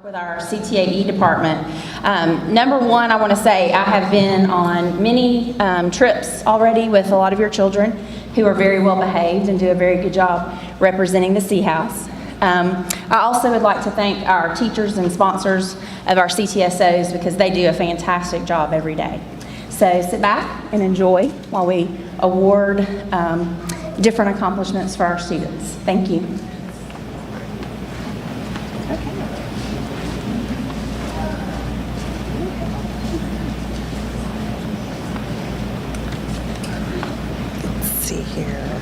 With our CTAE department. Number one, I want to say I have been on many trips already with a lot of your children who are very well behaved and do a very good job representing the C House. I also would like to thank our teachers and sponsors of our CTSOs because they do a fantastic job every day. So sit back and enjoy while we award different accomplishments for our students. Thank you. Here.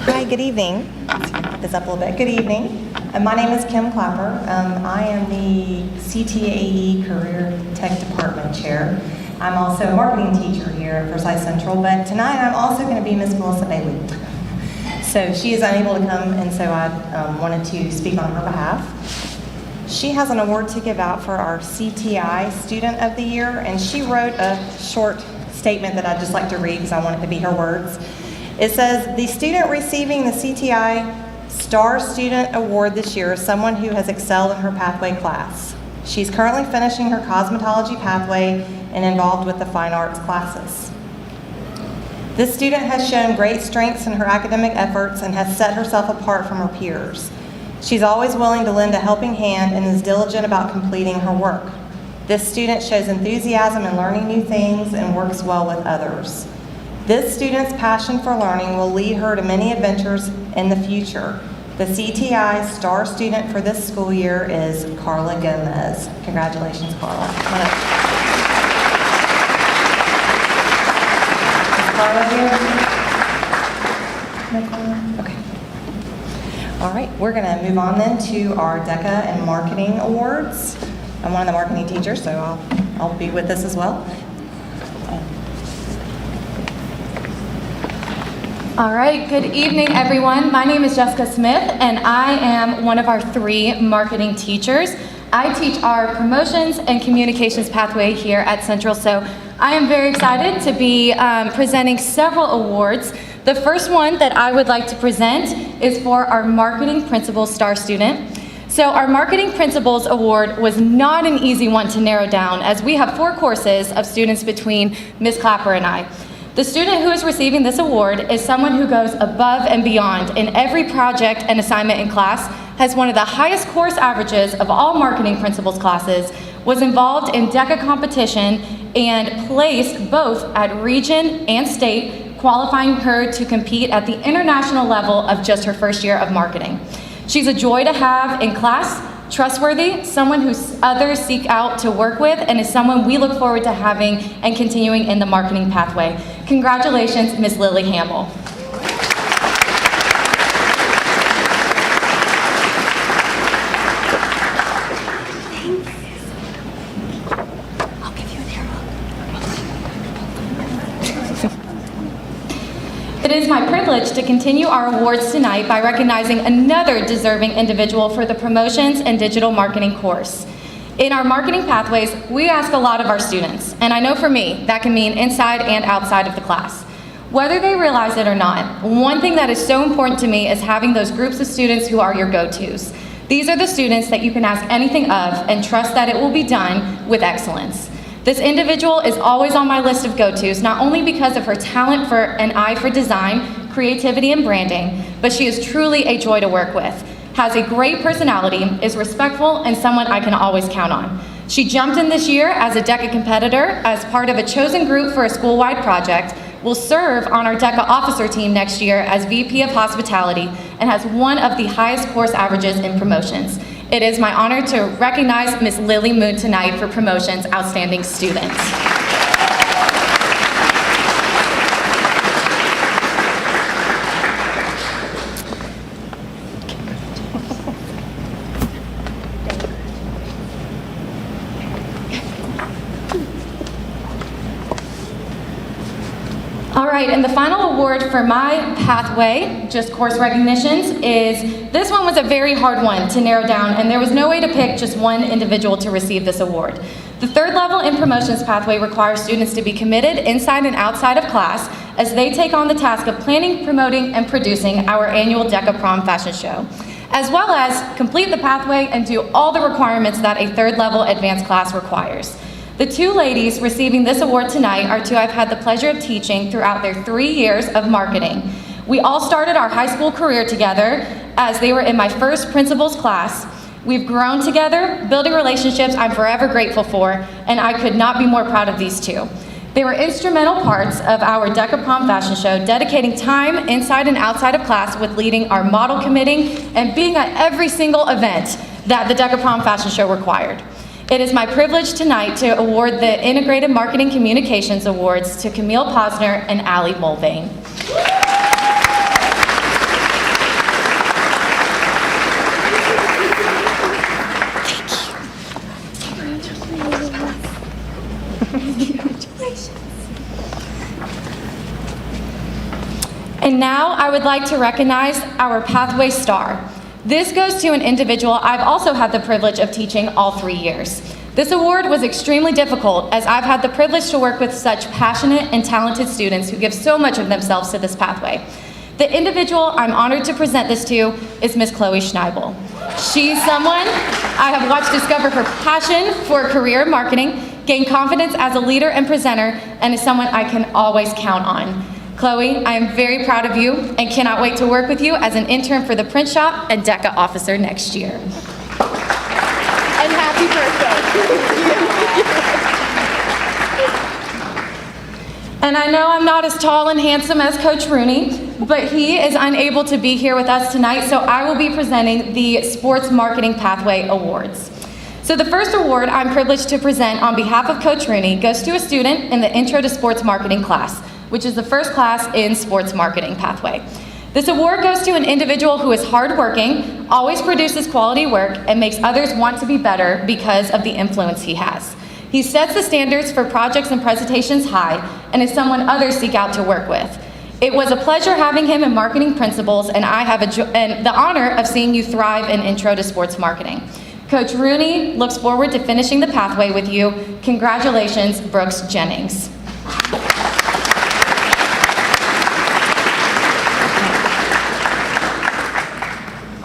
Hi, good evening. Let's put this up a little bit. Good evening. My name is Kim Clapper. I am the CTAE Career Tech Department Chair. I'm also a marketing teacher here at Forsyth Central, but tonight I'm also going to be Miss Melissa Bailey. So she is unable to come, and so I wanted to speak on her behalf. She has an award to give out for our CTAE Student of the Year, and she wrote a short statement that I'd just like to read because I want it to be her words. It says, "The student receiving the CTAE Star Student Award this year is someone who has excelled in her pathway class. She's currently finishing her cosmetology pathway and involved with the fine arts classes. This student has shown great strengths in her academic efforts and has set herself apart from her peers. She's always willing to lend a helping hand and is diligent about completing her work. This student shows enthusiasm in learning new things and works well with others. This student's passion for learning will lead her to many adventures in the future. The CTAE Star Student for this school year is Carla Gomez." Congratulations, Carla. Is Carla here? No, Carla? Okay. All right, we're going to move on then to our DECA and Marketing Awards. I'm one of the marketing teachers, so I'll be with this as well. All right, good evening, everyone. My name is Jessica Smith, and I am one of our 3 marketing teachers. I teach our promotions and communications pathway here at Central, so I am very excited to be presenting several awards. The first one that I would like to present is for our Marketing Principal Star Student. So our Marketing Principals Award was not an easy one to narrow down, as we have 4 courses of students between Ms. Clapper and I. The student who is receiving this award is someone who goes above and beyond in every project and assignment in class, has one of the highest course averages of all marketing principals classes, was involved in DECA competition, and placed both at region and state, qualifying her to compete at the international level of just her first year of marketing. She's a joy to have in class, trustworthy, someone who others seek out to work with, and is someone we look forward to having and continuing in the marketing pathway. Congratulations, Ms. Lily Hamill. It is my privilege to continue our awards tonight by recognizing another deserving individual for the Promotions and Digital Marketing course. In our marketing pathways, we ask a lot of our students, and I know for me, that can mean inside and outside of the class. Whether they realize it or not, one thing that is so important to me is having those groups of students who are your go-tos. These are the students that you can ask anything of and trust that it will be done with excellence. This individual is always on my list of go-tos, not only because of her talent for an eye for design, creativity, and branding, but she is truly a joy to work with, has a great personality, is respectful, and someone I can always count on. She jumped in this year as a DECA competitor as part of a chosen group for a school-wide project, will serve on our DECA officer team next year as VP of Hospitality, and has one of the highest course averages in promotions. It is my honor to recognize Ms. Lily Moon tonight for Promotions Outstanding Student. All right, and the final award for my pathway, just course recognitions, is this one was a very hard one to narrow down, and there was no way to pick just one individual to receive this award. The 3rd level in promotions pathway requires students to be committed inside and outside of class as they take on the task of planning, promoting, and producing our annual DECA Prom Fashion Show. as well as complete the pathway and do all the requirements that a third-level advanced class requires. The two ladies receiving this award tonight are two I've had the pleasure of teaching throughout their 3 years of marketing. We all started our high school career together as they were in my first principal's class. We've grown together, building relationships I'm forever grateful for, and I could not be more proud of these two. They were instrumental parts of our DECA Prom fashion show, dedicating time inside and outside of class with leading our model committee and being at every single event that the DECA Prom fashion show required. It is my privilege tonight to award the Integrated Marketing Communications Awards to Camille Posner and Allie Mulvane. And now I would like to recognize our Pathway Star. This goes to an individual I've also had the privilege of teaching all 3 years. This award was extremely difficult as I've had the privilege to work with such passionate and talented students who give so much of themselves to this pathway. The individual I'm honored to present this to is Miss Chloe Schneibel. She's someone I have watched discover her passion for a career in marketing, gain confidence as a leader and presenter, and is someone I can always count on. Chloe, I am very proud of you and cannot wait to work with you as an intern for the print shop and DECA officer next year. And happy birthday. And I know I'm not as tall and handsome as Coach Rooney, but he is unable to be here with us tonight, so I will be presenting the Sports Marketing Pathway Awards. So the first award I'm privileged to present on behalf of Coach Rooney goes to a student in the Intro to Sports Marketing class, which is the first class in Sports Marketing Pathway. This award goes to an individual who is hardworking, always produces quality work, and makes others want to be better because of the influence he has. He sets the standards for projects and presentations high and is someone others seek out to work with. It was a pleasure having him in marketing principles, and I have the honor of seeing you thrive in Intro to Sports Marketing. Coach Rooney looks forward to finishing the pathway with you. Congratulations, Brooks Jennings.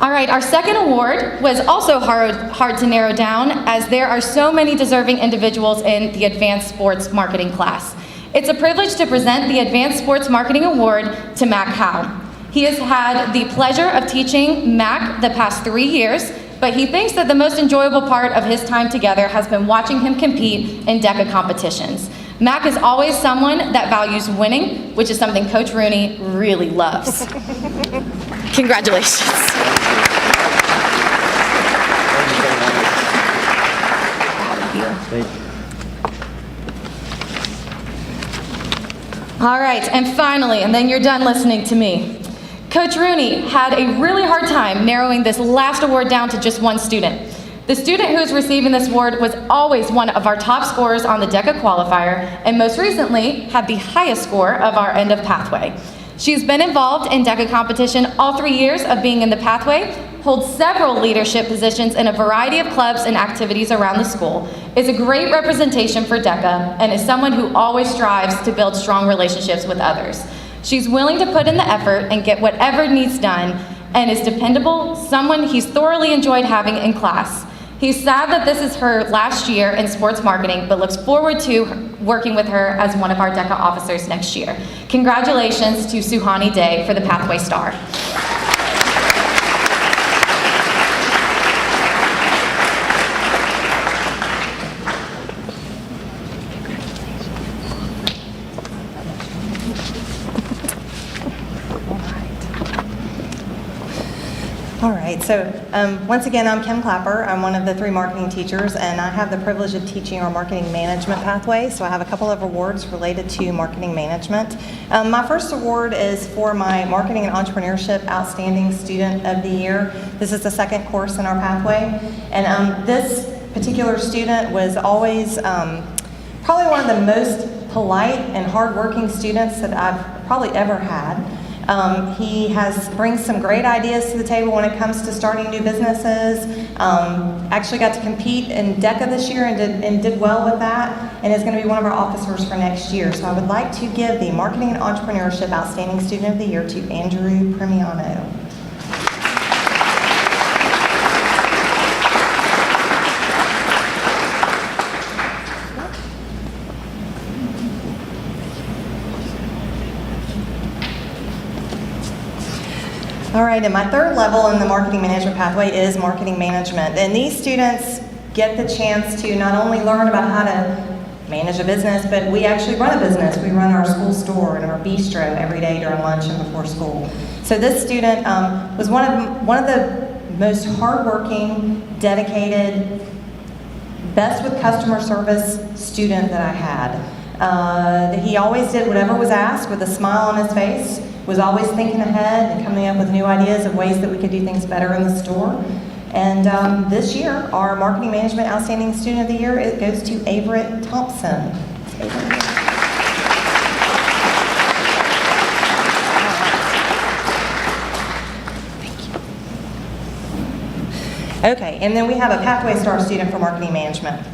All right, our second award was also hard to narrow down as there are so many deserving individuals in the Advanced Sports Marketing class. It's a privilege to present the Advanced Sports Marketing Award to Mac Howe. He has had the pleasure of teaching Mac the past 3 years, but he thinks that the most enjoyable part of his time together has been watching him compete in DECA competitions. Mac is always someone that values winning, which is something Coach Rooney really loves. Congratulations. Thank you. All right, and finally, and then you're done listening to me. Coach Rooney had a really hard time narrowing this last award down to just one student. The student who is receiving this award was always one of our top scorers on the DECA qualifier, and most recently had the highest score of our end of pathway. She's been involved in DECA competition all 3 years of being in the pathway, holds several leadership positions in a variety of clubs and activities around the school, is a great representation for DECA, and is someone who always strives to build strong relationships with others. She's willing to put in the effort and get whatever needs done, and is dependable, someone he's thoroughly enjoyed having in class. He's sad that this is her last year in sports marketing, but looks forward to working with her as one of our DECA officers next year. Congratulations to Suhani Day for the Pathway Star. All right, so once again, I'm Kim Clapper. I'm one of the 3 marketing teachers, and I have the privilege of teaching our marketing management pathway. So I have a couple of awards related to marketing management. My first award is for my Marketing and Entrepreneurship Outstanding Student of the Year. This is the second course in our pathway, and this particular student was always probably one of the most polite and hardworking students that I've probably ever had. He brings some great ideas to the table when it comes to starting new businesses. Actually got to compete in DECA this year and did well with that, and is going to be one of our officers for next year. So I would like to give the Marketing and Entrepreneurship Outstanding Student of the Year to Andrew Premiano. All right, and my third level in the marketing management pathway is marketing management. And these students get the chance to not only learn about how to manage a business, but we actually run a business. We run our school store and our bistro every day during lunch and before school. So this student was one of the most hardworking, dedicated, best with customer service student that I had. He always did whatever was asked with a smile on his face, was always thinking ahead and coming up with new ideas of ways that we could do things better in the store. And this year, our Marketing Management Outstanding Student of the Year, it goes to Everett Thompson. Okay, and then we have a Pathway Star student for Marketing Management.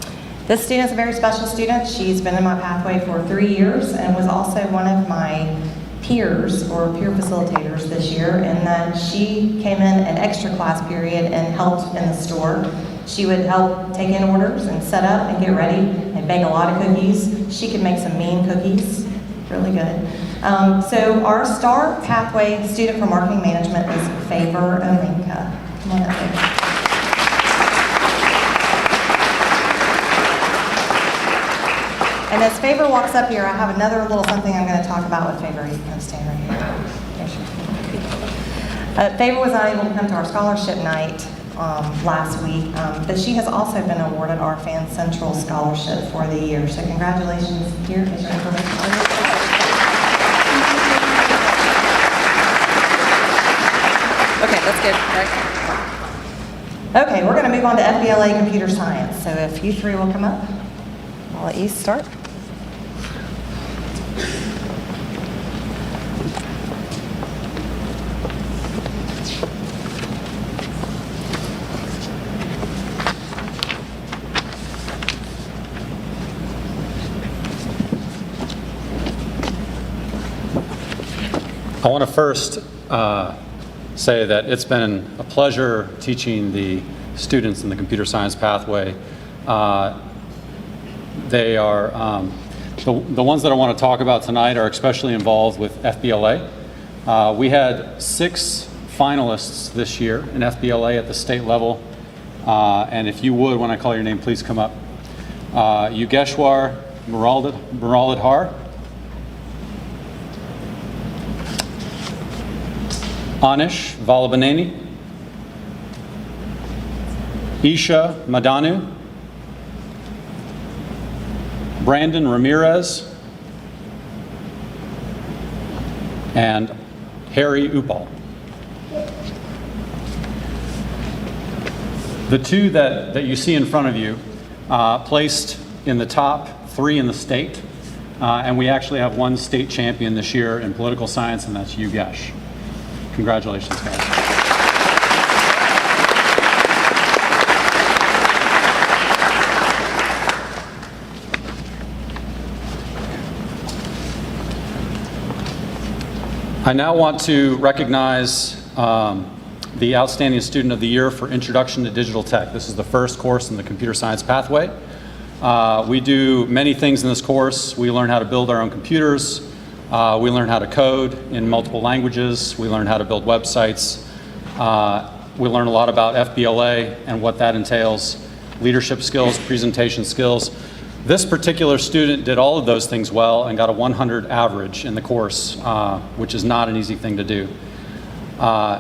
This student's a very special student. She's been in my pathway for 3 years and was also one of my peers or peer facilitators this year, in that she came in an extra class period and helped in the store. She would help take in orders and set up and get ready and bake a lot of cookies. She could make some mean cookies, really good. So our Star Pathway student for Marketing Management is Favor Olinka. Come on up, Favor. And as Favor walks up here, I have another little something I'm going to talk about with Favor. He's going to stand right here. Favor was not able to come to our scholarship night last week, but she has also been awarded our Fan Central Scholarship for the year. So congratulations. Here is your information. Okay, that's good. Okay, we're going to move on to FBLA Computer Science. So if you three will come up, I'll let you start. I want to first say that it's been a pleasure teaching the students in the computer science pathway. They are, the ones that I want to talk about tonight are especially involved with FBLA. We had 6 finalists this year in FBLA at the state level. And if you would, when I call your name, please come up. Yugeshwar Muraladhar, Anish Valabaneni, Isha Madanu, Brandon Ramirez, and Harry Upal. The 2 that you see in front of you placed in the top 3 in the state, and we actually have 1 state champion this year in political science, and that's Yugesh. Congratulations, guys. I now want to recognize the Outstanding Student of the Year for Introduction to Digital Tech. This is the first course in the computer science pathway. We do many things in this course. We learn how to build our own computers. We learn how to code in multiple languages. We learn how to build websites. We learn a lot about FBLA and what that entails, leadership skills, presentation skills. This particular student did all of those things well and got a 100 average in the course, which is not an easy thing to do.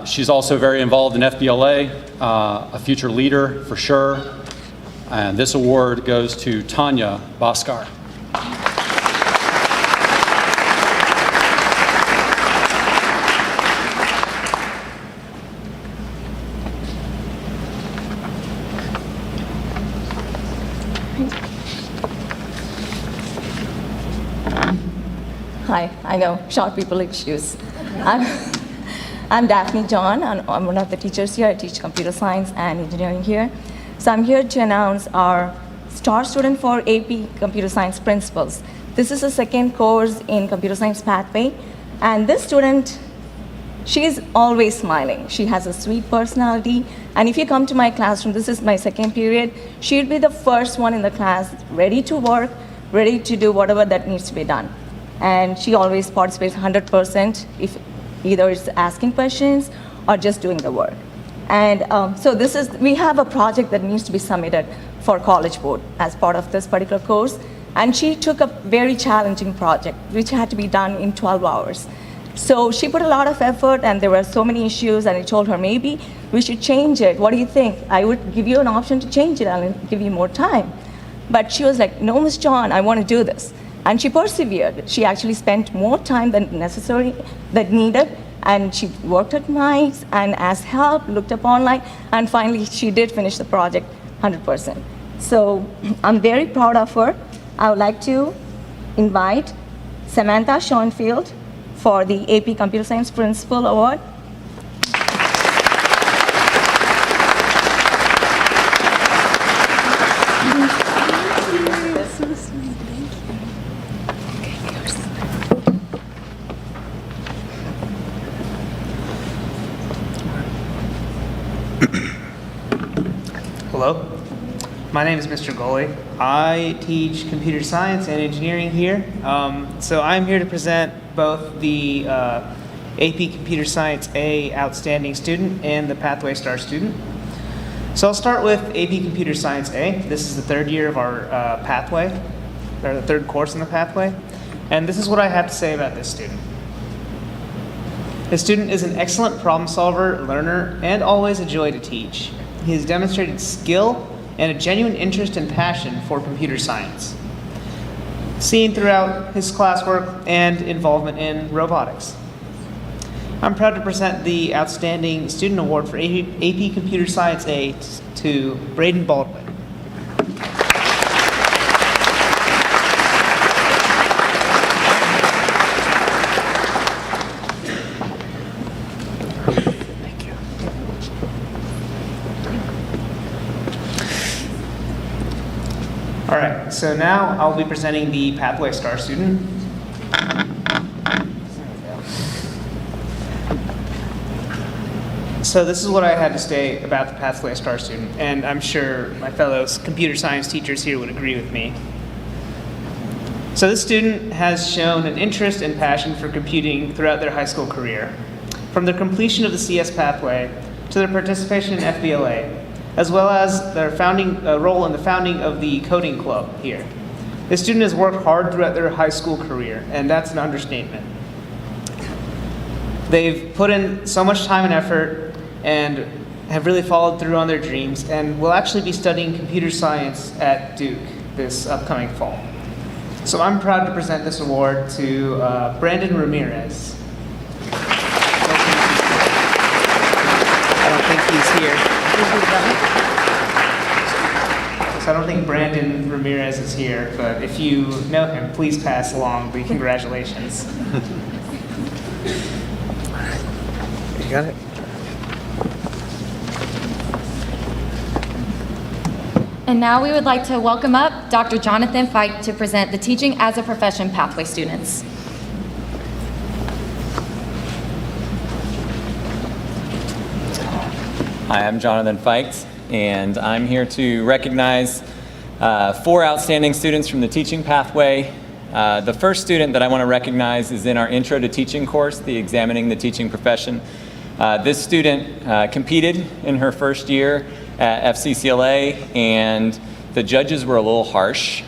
She's also very involved in FBLA, a future leader for sure. And this award goes to Tanya Bhaskar. Hi, I know, short people like shoes. I'm Daphne John, and I'm one of the teachers here. I teach computer science and engineering here. So I'm here to announce our STAR student for AP Computer Science Principles. This is the second course in computer science pathway, and this student, she's always smiling. She has a sweet personality, and if you come to my classroom, this is my second period, she'll be the first one in the class, ready to work, ready to do whatever that needs to be done. And she always participates 100% if either it's asking questions or just doing the work. And so we have a project that needs to be submitted for College Board as part of this particular course. And she took a very challenging project, which had to be done in 12 hours. So she put a lot of effort, and there were so many issues, and I told her, maybe we should change it. What do you think? I would give you an option to change it and give you more time. But she was like, no, Ms. John, I want to do this. And she persevered. She actually spent more time than needed, and she worked at nights and asked help, looked up online, and finally she did finish the project 100%. So I'm very proud of her. I would like to invite Samantha Schoenfield for the AP Computer Science Principal Award. Hello, my name is Mr. Goley. I teach computer science and engineering here. So I'm here to present both the AP Computer Science A Outstanding Student and the Pathway Star Student. So I'll start with AP Computer Science A. This is the third year of our pathway, or the third course in the pathway. And this is what I have to say about this student. This student is an excellent problem solver, learner, and always a joy to teach. He has demonstrated skill and a genuine interest and passion for computer science, seen throughout his classwork and involvement in robotics. I'm proud to present the Outstanding Student Award for AP Computer Science A to Braden Baldwin. All right, so now I'll be presenting the Pathway Star Student. So this is what I had to say about the Pathway Star Student, and I'm sure my fellow computer science teachers here would agree with me. So this student has shown an interest and passion for computing throughout their high school career, from their completion of the CS pathway to their participation in FBLA, as well as their role in the founding of the coding club here. This student has worked hard throughout their high school career, and that's an understatement. They've put in so much time and effort and have really followed through on their dreams, and will actually be studying computer science at Duke this upcoming fall. So I'm proud to present this award to Brandon Ramirez. I don't think he's here. So I don't think Brandon Ramirez is here, but if you know him, please pass along the congratulations. You got it? And now we would like to welcome up Dr. Jonathan Fike to present the Teaching as a Profession Pathway students. Hi, I'm Jonathan Fikes, and I'm here to recognize 4 outstanding students from the teaching pathway. The first student that I want to recognize is in our Intro to Teaching course, the Examining the Teaching Profession. This student competed in her first year at FCCLA, and the judges were a little harsh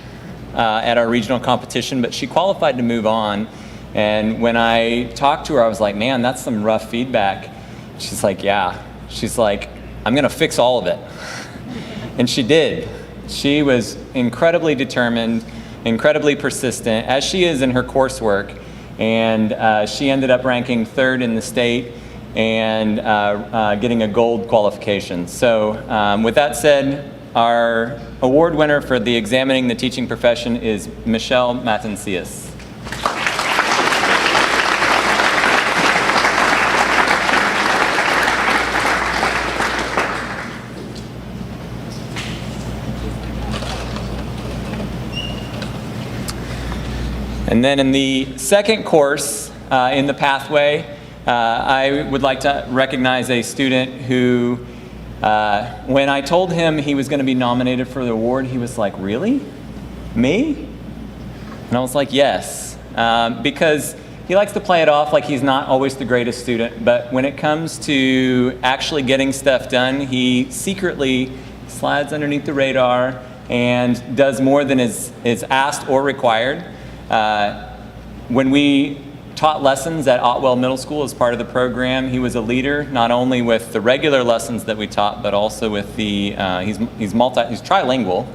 at our regional competition, but she qualified to move on. And when I talked to her, I was like, man, that's some rough feedback. She's like, yeah. She's like, I'm going to fix all of it. And she did. She was incredibly determined, incredibly persistent, as she is in her coursework. And she ended up ranking 3rd in the state and getting a gold qualification. So with that said, our award winner for the Examining the Teaching Profession is Michelle Matancias. And then in the second course in the pathway, I would like to recognize a student who, when I told him he was going to be nominated for the award, he was like, really? Me? And I was like, yes. Because he likes to play it off like he's not always the greatest student, but when it comes to actually getting stuff done, he secretly slides underneath the radar and does more than is asked or required. When we taught lessons at Otwell Middle School as part of the program, he was a leader, not only with the regular lessons that we taught, but also with the, he's trilingual.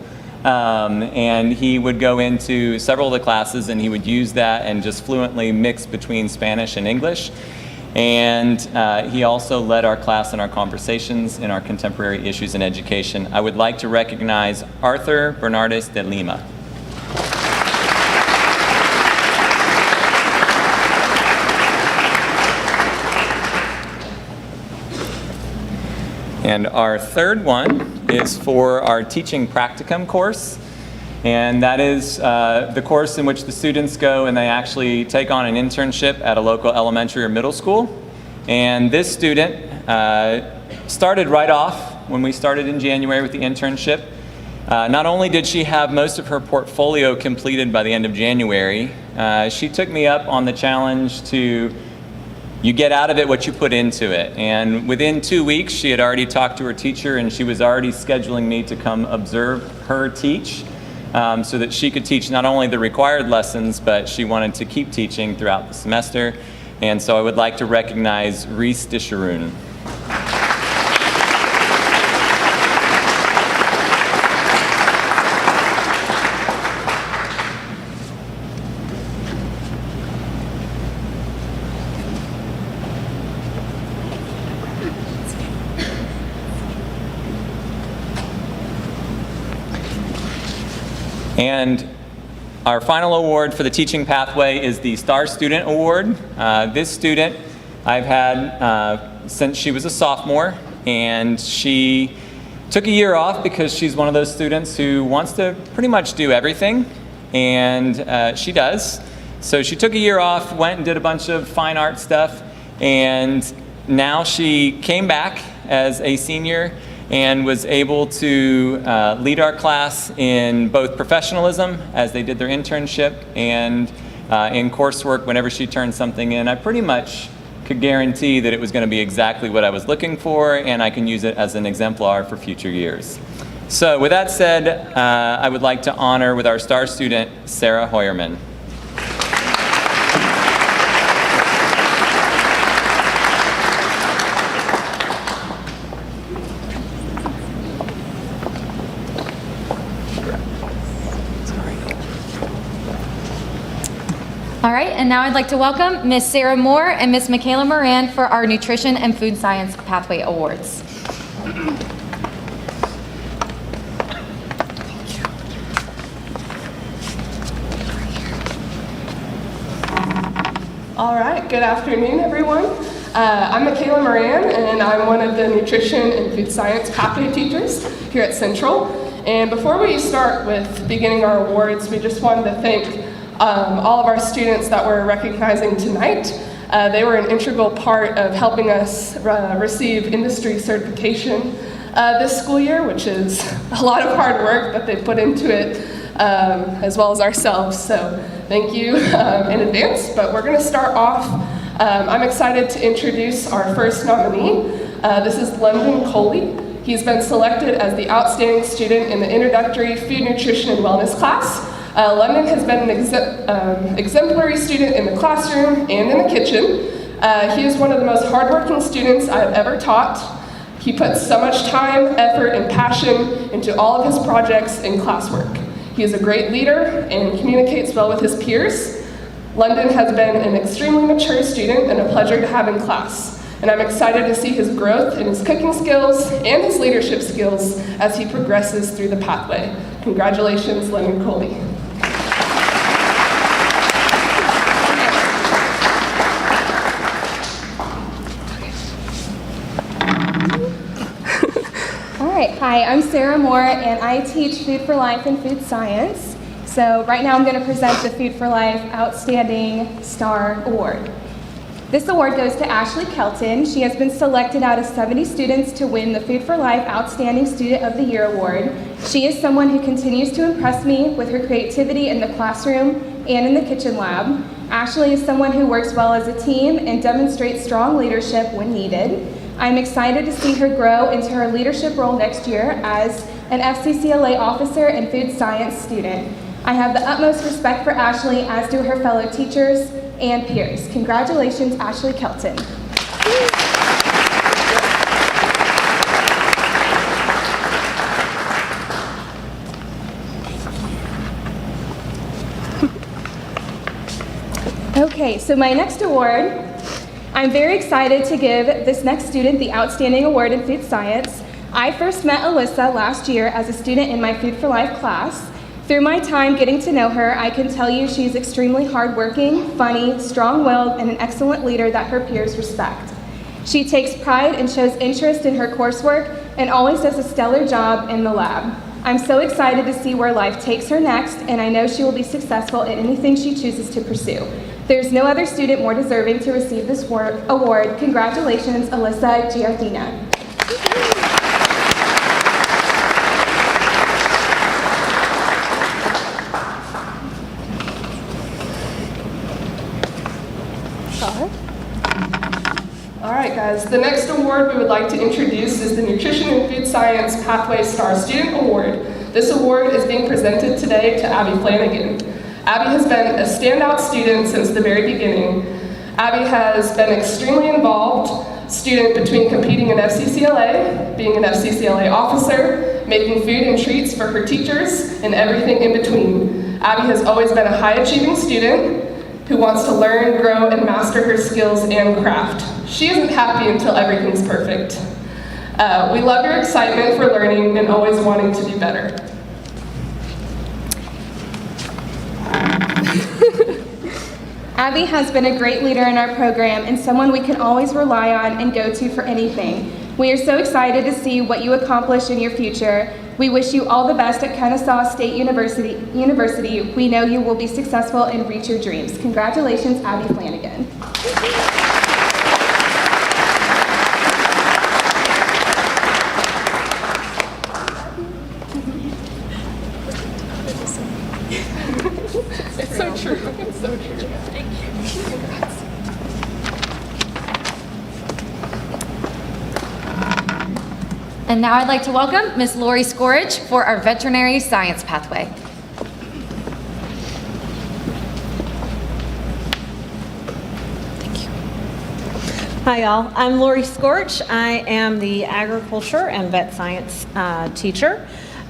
And he would go into several of the classes and he would use that and just fluently mix between Spanish and English. And he also led our class in our conversations in our contemporary issues in education. I would like to recognize Arthur Bernardes de Lima. And our third one is for our teaching practicum course. And that is the course in which the students go and they actually take on an internship at a local elementary or middle school. And this student started right off when we started in January with the internship. Not only did she have most of her portfolio completed by the end of January, she took me up on the challenge to you get out of it what you put into it. And within 2 weeks, she had already talked to her teacher and she was already scheduling me to come observe her teach so that she could teach not only the required lessons, but she wanted to keep teaching throughout the semester. And so I would like to recognize Reese Disharoon. And our final award for the teaching pathway is the Star Student Award. This student I've had since she was a sophomore, and she took a year off because she's one of those students who wants to pretty much do everything, and she does. So she took a year off, went and did a bunch of fine art stuff, and now she came back as a senior and was able to lead our class in both professionalism as they did their internship and in coursework whenever she turned something in. I pretty much could guarantee that it was going to be exactly what I was looking for, and I can use it as an exemplar for future years. So with that said, I would like to honor with our star student, Sarah Hoyerman. All right, and now I'd like to welcome Miss Sarah Moore and Miss Michaela Moran for our Nutrition and Food Science Pathway Awards. All right, good afternoon, everyone. I'm Michaela Moran, and I'm one of the Nutrition and Food Science Pathway teachers here at Central. And before we start with beginning our awards, we just wanted to thank all of our students that we're recognizing tonight. They were an integral part of helping us receive industry certification this school year, which is a lot of hard work that they put into it, as well as ourselves. So thank you in advance. But we're going to start off. I'm excited to introduce our first nominee. This is London Coley. He's been selected as the outstanding student in the introductory food nutrition and wellness class. London has been an exemplary student in the classroom and in the kitchen. He is one of the most hardworking students I've ever taught. He puts so much time, effort, and passion into all of his projects and classwork. He is a great leader and communicates well with his peers. London has been an extremely mature student and a pleasure to have in class. And I'm excited to see his growth in his cooking skills and his leadership skills as he progresses through the pathway. Congratulations, London Coley. Hi, I'm Sarah Moore, and I teach Food for Life and Food Science. So right now I'm going to present the Food for Life Outstanding Star Award. This award goes to Ashley Kelton. She has been selected out of 70 students to win the Food for Life Outstanding Student of the Year Award. She is someone who continues to impress me with her creativity in the classroom and in the kitchen lab. Ashley is someone who works well as a team and demonstrates strong leadership when needed. I'm excited to see her grow into her leadership role next year as an FCCLA officer and food science student. I have the utmost respect for Ashley, as do her fellow teachers and peers. Congratulations, Ashley Kelton. Okay, so my next award, I'm very excited to give this next student the Outstanding Award in Food Science. I first met Alyssa last year as a student in my Food for Life class. Through my time getting to know her, I can tell you she's extremely hardworking, funny, strong-willed, and an excellent leader that her peers respect. She takes pride and shows interest in her coursework and always does a stellar job in the lab. I'm so excited to see where life takes her next, and I know she will be successful in anything she chooses to pursue. There's no other student more deserving to receive this award. Congratulations, Alyssa Giardina. All right, guys, the next award we would like to introduce is the Nutrition and Food Science Pathway Star Student Award. This award is being presented today to Abby Flanagan. Abby has been a standout student since the very beginning. Abby has been extremely involved student between competing in FCCLA, being an FCCLA officer, making food and treats for her teachers, and everything in between. Abby has always been a high-achieving student who wants to learn, grow, and master her skills and craft. She isn't happy until everything's perfect. We love your excitement for learning and always wanting to do better. Abby has been a great leader in our program and someone we can always rely on and go to for anything. We are so excited to see what you accomplish in your future. We wish you all the best at Kennesaw State University. We know you will be successful and reach your dreams. Congratulations, Abby Flanagan. It's so true. It's so true. And now I'd like to welcome Ms. Lori Scorridge for our veterinary science pathway. Hi, y'all. I'm Lori Scorch. I am the agriculture and vet science teacher.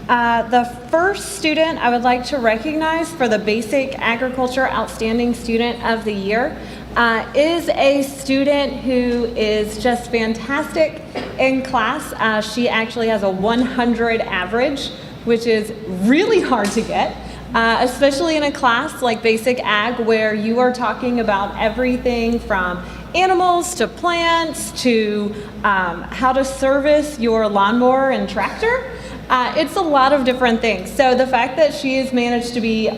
The first student I would like to recognize for the Basic Agriculture Outstanding Student of the Year is a student who is just fantastic in class. She actually has a 100 average, which is really hard to get. Especially in a class like Basic Ag, where you are talking about everything from animals to plants to how to service your lawnmower and tractor. It's a lot of different things. So the fact that she has managed to be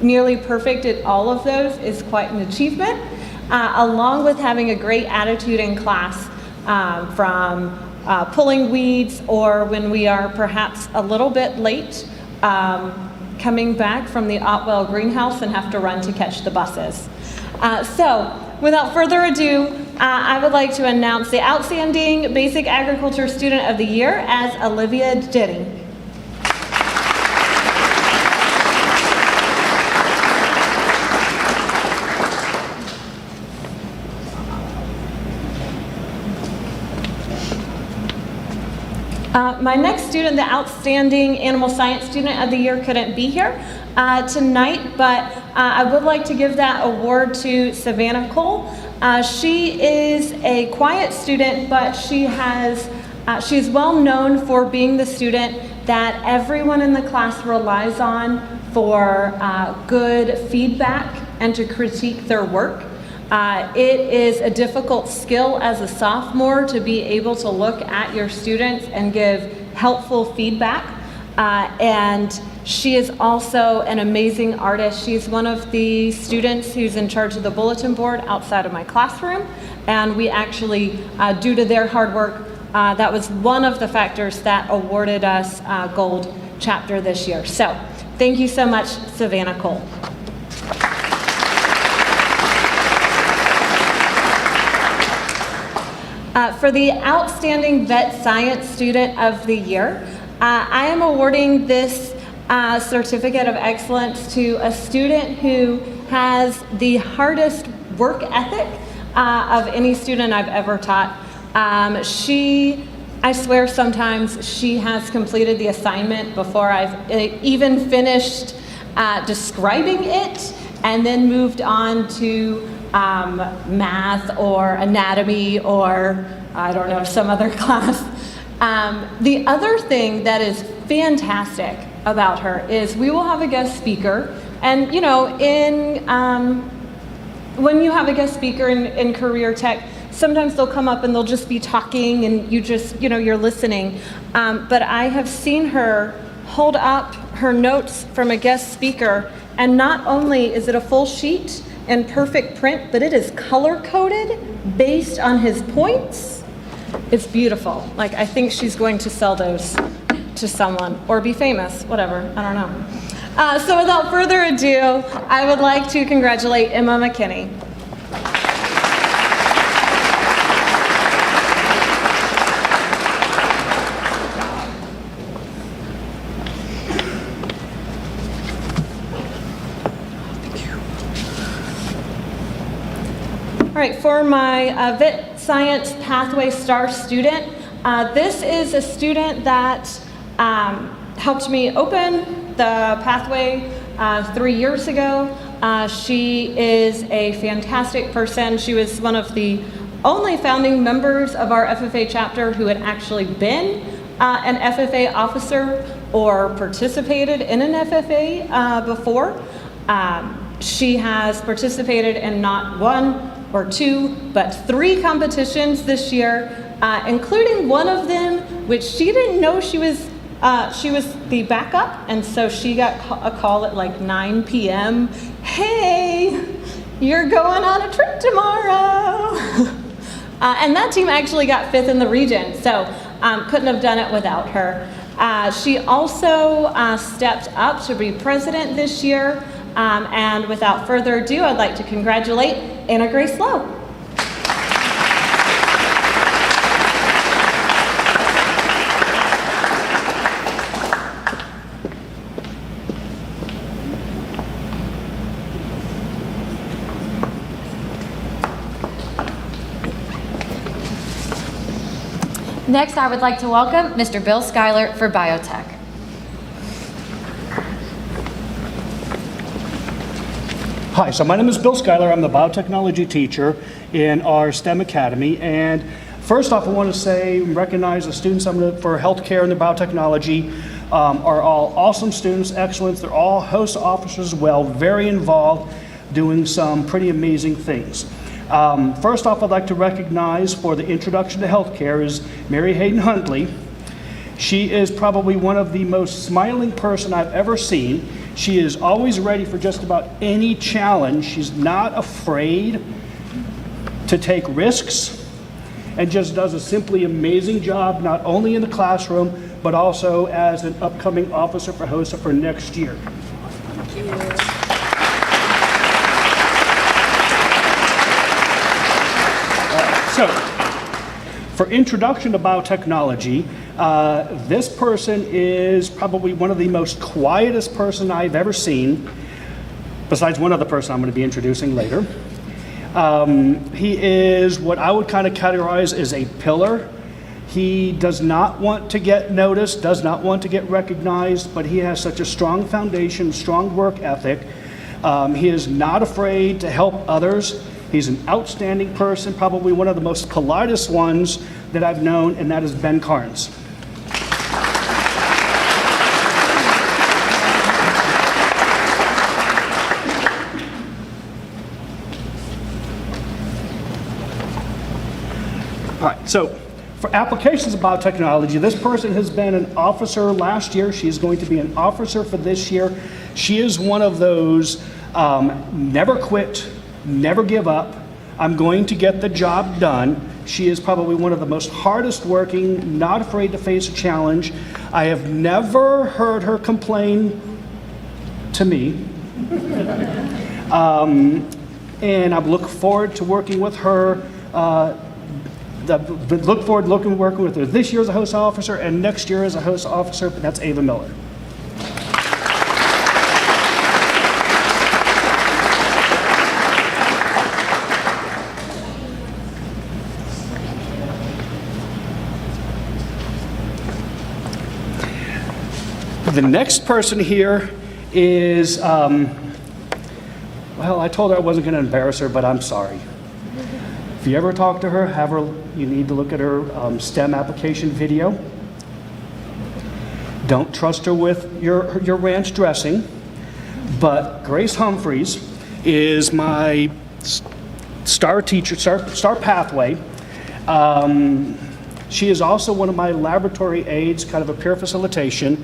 nearly perfect at all of those is quite an achievement, along with having a great attitude in class, from pulling weeds, or when we are perhaps a little bit late, coming back from the Otwell greenhouse and have to run to catch the buses. So without further ado, I would like to announce the Outstanding Basic Agriculture Student of the Year as Olivia Denny. My next student, the Outstanding Animal Science Student of the Year, couldn't be here tonight, but I would like to give that award to Savannah Cole. She is a quiet student, but she's well known for being the student that everyone in the class relies on for good feedback and to critique their work. It is a difficult skill as a sophomore to be able to look at your students and give helpful feedback. And she is also an amazing artist. She's one of the students who's in charge of the bulletin board outside of my classroom. And we actually, due to their hard work, that was one of the factors that awarded us Gold Chapter this year. So thank you so much, Savannah Cole. For the Outstanding Vet Science Student of the Year, I am awarding this Certificate of Excellence to a student who has the hardest work ethic of any student I've ever taught. I swear sometimes she has completed the assignment before I've even finished describing it, and then moved on to math or anatomy or, I don't know, some other class. The other thing that is fantastic about her is we will have a guest speaker, and you know, when you have a guest speaker in Career Tech, sometimes they'll come up and they'll just be talking and you just, you're listening. But I have seen her hold up her notes from a guest speaker, and not only is it a full sheet in perfect print, but it is color-coded based on his points. It's beautiful. Like, I think she's going to sell those to someone or be famous, whatever, I don't know. So without further ado, I would like to congratulate Emma McKinney. All right, for my Vet Science Pathway Star student, this is a student that helped me open the pathway 3 years ago. She is a fantastic person. She was one of the only founding members of our FFA chapter who had actually been an FFA officer or participated in an FFA before. She has participated in not one or two, but 3 competitions this year, including one of them, which she didn't know she was the backup, and so she got a call at like 9 p.m. Hey, you're going on a trip tomorrow. And that team actually got 5th in the region, so couldn't have done it without her. She also stepped up to be president this year. And without further ado, I'd like to congratulate Anna Grace Lowe. Next, I would like to welcome Mr. Bill Schuyler for Biotech. Hi, so my name is Bill Schuyler. I'm the biotechnology teacher in our STEM Academy. And first off, I want to say, recognize the students for healthcare and the biotechnology are all awesome students, excellent. They're all host officers as well, very involved, doing some pretty amazing things. First off, I'd like to recognize for the introduction to healthcare is Mary Hayden Huntley. She is probably one of the most smiling person I've ever seen. She is always ready for just about any challenge. She's not afraid to take risks and just does a simply amazing job, not only in the classroom, but also as an upcoming officer for HOSA for next year. Thank you. So, for introduction to biotechnology, this person is probably one of the most quietest person I've ever seen, besides one other person I'm going to be introducing later. He is what I would kind of categorize as a pillar. He does not want to get noticed, does not want to get recognized, but he has such a strong foundation, strong work ethic. He is not afraid to help others. He's an outstanding person, probably one of the most politest ones that I've known, and that is Ben Carnes. All right, so for applications of biotechnology, this person has been an officer last year. She is going to be an officer for this year. She is one of those never quit, never give up. I'm going to get the job done. She is probably one of the most hardest working, not afraid to face a challenge. I have never heard her complain to me. And I look forward to working with her look forward to working with her this year as a host officer and next year as a host officer, but that's Ava Miller. The next person here is, well, I told her I wasn't going to embarrass her, but I'm sorry. If you ever talk to her, you need to look at her STEM application video. Don't trust her with your ranch dressing, but Grace Humphreys is my star teacher, star pathway. She is also one of my laboratory aides, kind of a peer facilitation.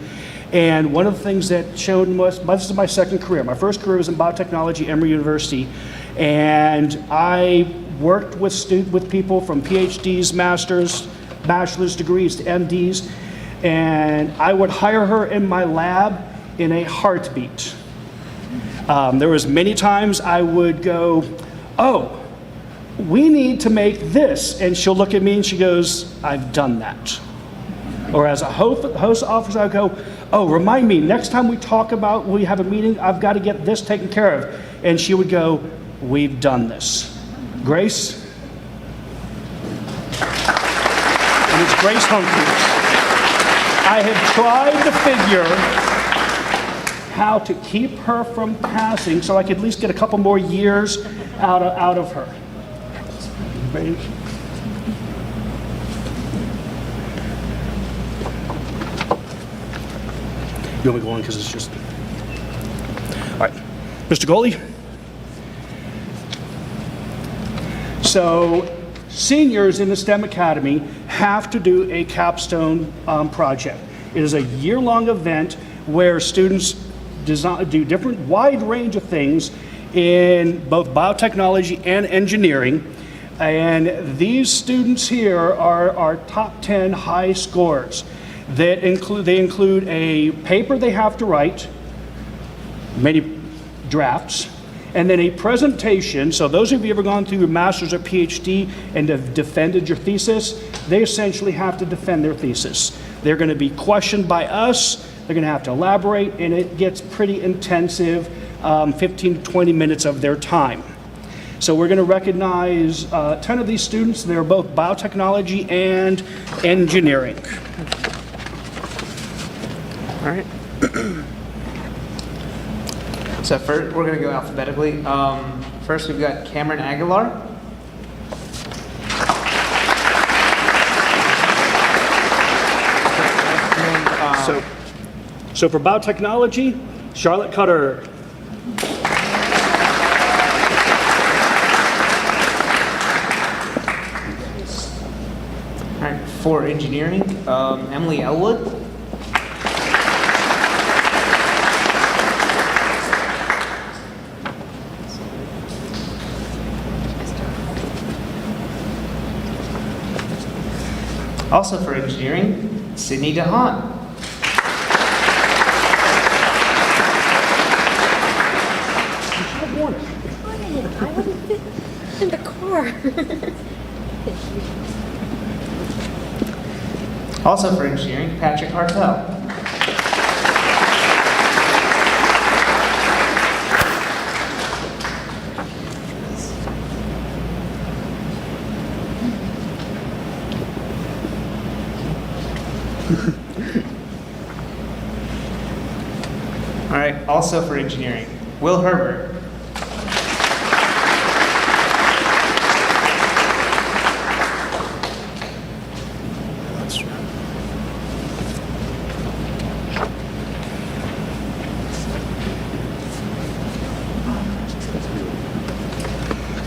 And one of the things that showed this is my second career. My first career was in biotechnology, Emory University, and I worked with people from PhDs, masters, bachelor's degrees to MDs, and I would hire her in my lab in a heartbeat. There was many times I would go, "Oh, we need to make this," and she'll look at me and she goes, "I've done that." Or as a host officer, I go, "Oh, remind me, next time we have a meeting, I've got to get this taken care of." And she would go, "We've done this." Grace? And it's Grace Humphreys. I have tried to figure how to keep her from passing so I could at least get a couple more years out of her. Ready? You want me to go on because it's just... All right. Mr. Goley? So seniors in the STEM Academy have to do a capstone project. It is a year-long event where students do different wide range of things in both biotechnology and engineering. And these students here are our top 10 high scores. They include a paper they have to write, many drafts, and then a presentation. So those of you who have ever gone through your master's or PhD and have defended your thesis, they essentially have to defend their thesis. They're going to be questioned by us, they're going to have to elaborate, and it gets pretty intensive, 15 to 20 minutes of their time. So we're going to recognize 10 of these students. They're both biotechnology and engineering. All right. So first, we're going to go alphabetically. First, we've got Cameron Aguilar. So for biotechnology, Charlotte Cutter. All right. For engineering, Emily Elwood. Also for engineering, Sydney DeHaan. I wouldn't fit in the car. Also for engineering, Patrick Hartel. All right, also for engineering, Will Herbert.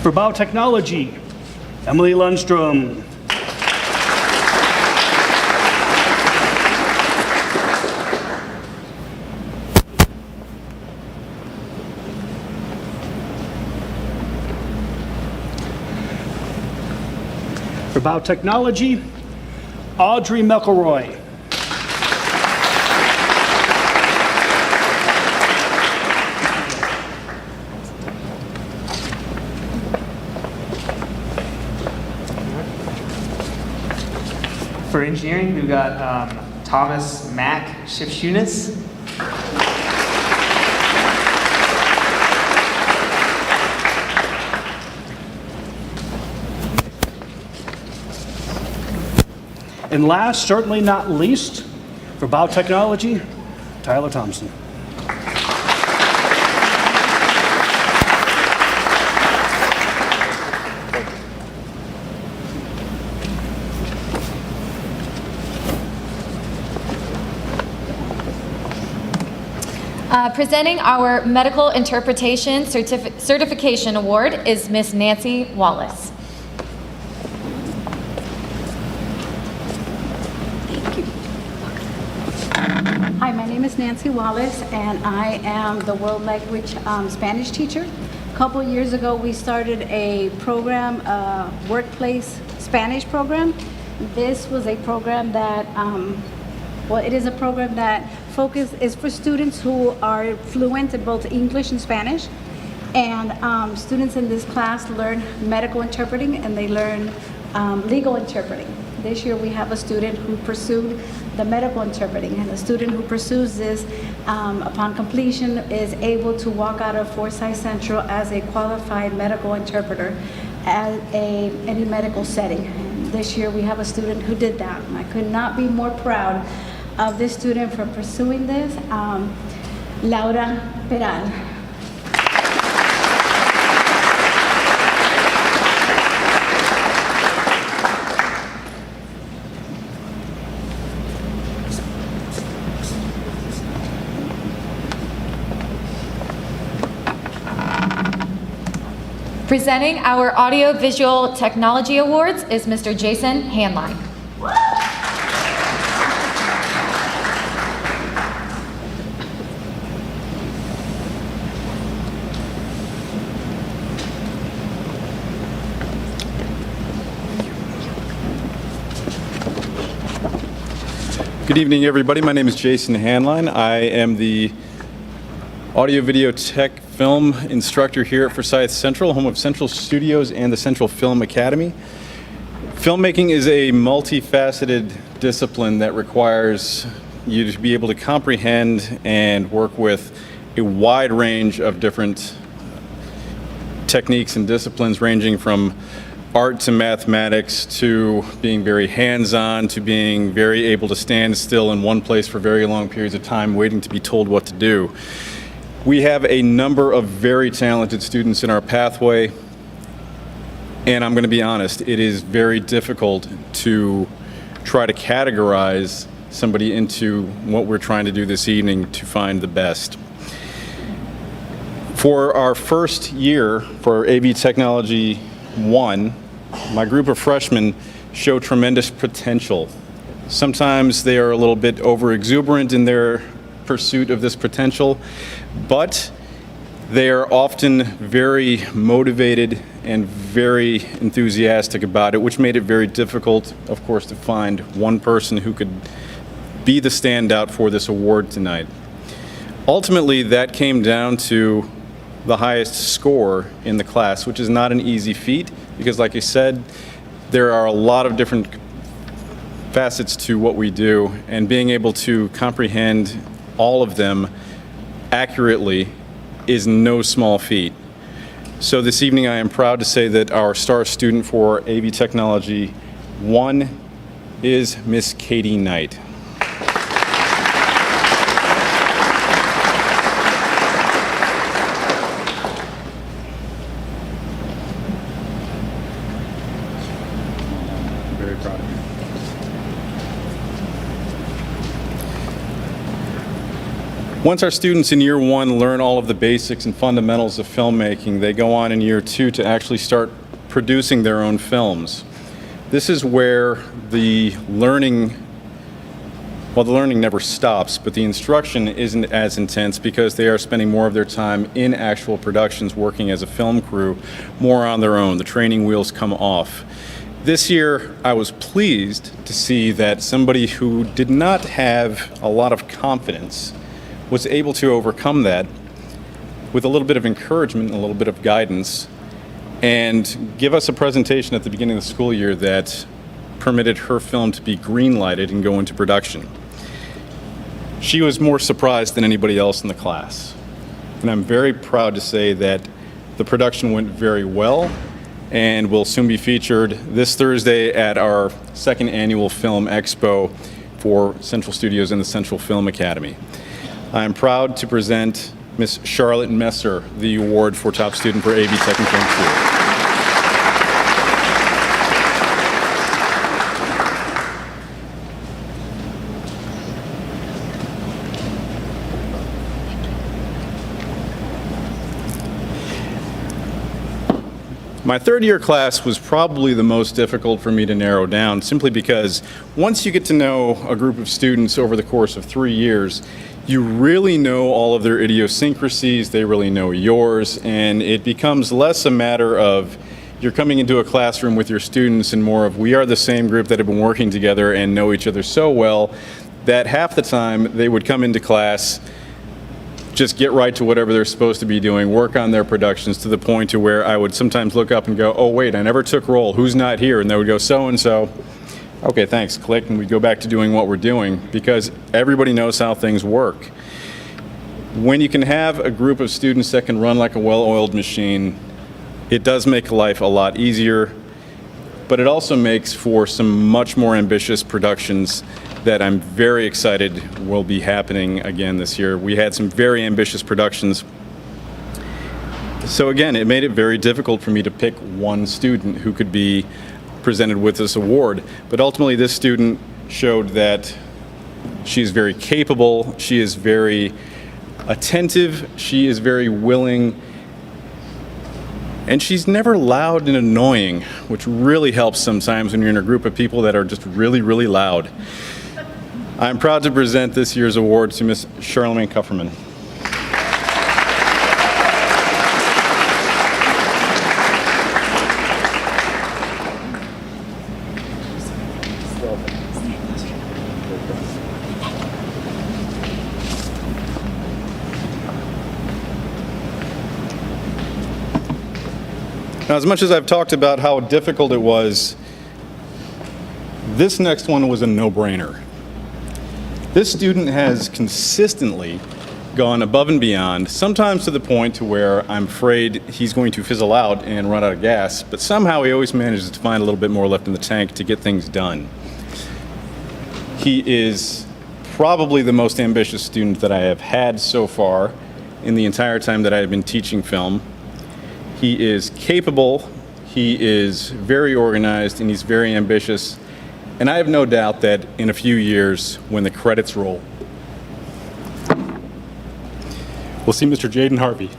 For biotechnology, Emily Lundstrom. For biotechnology, Audrey McElroy. For engineering, we've got Thomas Mack Shifshunas. And last, certainly not least, for biotechnology, Tyler Thompson. Presenting our Medical Interpretation Certification Award is Miss Nancy Wallace. Hi, my name is Nancy Wallace, and I am the world language Spanish teacher. A couple years ago, we started a program, workplace Spanish program. This was a program that, it is a program that is for students who are fluent in both English and Spanish. And students in this class learn medical interpreting, and they learn legal interpreting. This year we have a student who pursued the medical interpreting, and the student who pursues this upon completion is able to walk out of Forsyth Central as a qualified medical interpreter at any medical setting. And this year we have a student who did that, and I could not be more proud of this student for pursuing this, Laura Peral. Presenting our Audio-Visual Technology Awards is Mr. Jason Hanline. Good evening, everybody. My name is Jason Hanline. I am the audio video tech film instructor here at Forsyth Central, home of Central Studios and the Central Film Academy. Filmmaking is a multifaceted discipline that requires you to be able to comprehend and work with a wide range of different techniques and disciplines, ranging from art to mathematics to being very hands-on to being very able to stand still in one place for very long periods of time waiting to be told what to do. We have a number of very talented students in our pathway, and I'm going to be honest, it is very difficult to try to categorize somebody into what we're trying to do this evening to find the best. For our first year for AV Technology 1, my group of freshmen show tremendous potential. Sometimes they are a little bit over-exuberant in their pursuit of this potential, but they are often very motivated and very enthusiastic about it, which made it very difficult, of course, to find one person who could be the standout for this award tonight. Ultimately, that came down to the highest score in the class, which is not an easy feat because, like I said, there are a lot of different facets to what we do, and being able to comprehend all of them accurately is no small feat. So this evening I am proud to say that our star student for AV Technology 1 is Miss Katie Knight. Very proud of you. Once our students in year 1 learn all of the basics and fundamentals of filmmaking, they go on in year 2 to actually start producing their own films. This is where the learning never stops, but the instruction isn't as intense because they are spending more of their time in actual productions working as a film crew, more on their own. The training wheels come off. This year, I was pleased to see that somebody who did not have a lot of confidence was able to overcome that with a little bit of encouragement and a little bit of guidance and give us a presentation at the beginning of the school year that permitted her film to be green-lighted and go into production. She was more surprised than anybody else in the class. And I'm very proud to say that the production went very well and will soon be featured this Thursday at our second annual Film Expo for Central Studios and the Central Film Academy. I'm proud to present Ms. Charlotte Messer the award for Top Student for AV Tech and Film School. My third year class was probably the most difficult for me to narrow down, simply because once you get to know a group of students over the course of 3 years, you really know all of their idiosyncrasies, they really know yours, and it becomes less a matter of you're coming into a classroom with your students and more of we are the same group that have been working together and know each other so well that half the time they would come into class, just get right to whatever they're supposed to be doing, work on their productions to the point to where I would sometimes look up and go, oh wait, I never took roll, who's not here? And they would go, so-and-so. Okay, thanks, click, and we'd go back to doing what we're doing because everybody knows how things work. When you can have a group of students that can run like a well-oiled machine, it does make life a lot easier, but it also makes for some much more ambitious productions that I'm very excited will be happening again this year. We had some very ambitious productions. So again, it made it very difficult for me to pick one student who could be presented with this award. But ultimately, this student showed that she's very capable, she is very attentive, she is very willing, and she's never loud and annoying, which really helps sometimes when you're in a group of people that are just really, really loud. I'm proud to present this year's award to Ms. Charlemagne Kufferman. Now, as much as I've talked about how difficult it was, this next one was a no-brainer. This student has consistently gone above and beyond, sometimes to the point to where I'm afraid he's going to fizzle out and run out of gas, but somehow he always manages to find a little bit more left in the tank to get things done. He is probably the most ambitious student that I have had so far in the entire time that I have been teaching film. He is capable, he is very organized, and he's very ambitious. And I have no doubt that in a few years, when the credits roll, we'll see Mr. Jaden Harvey.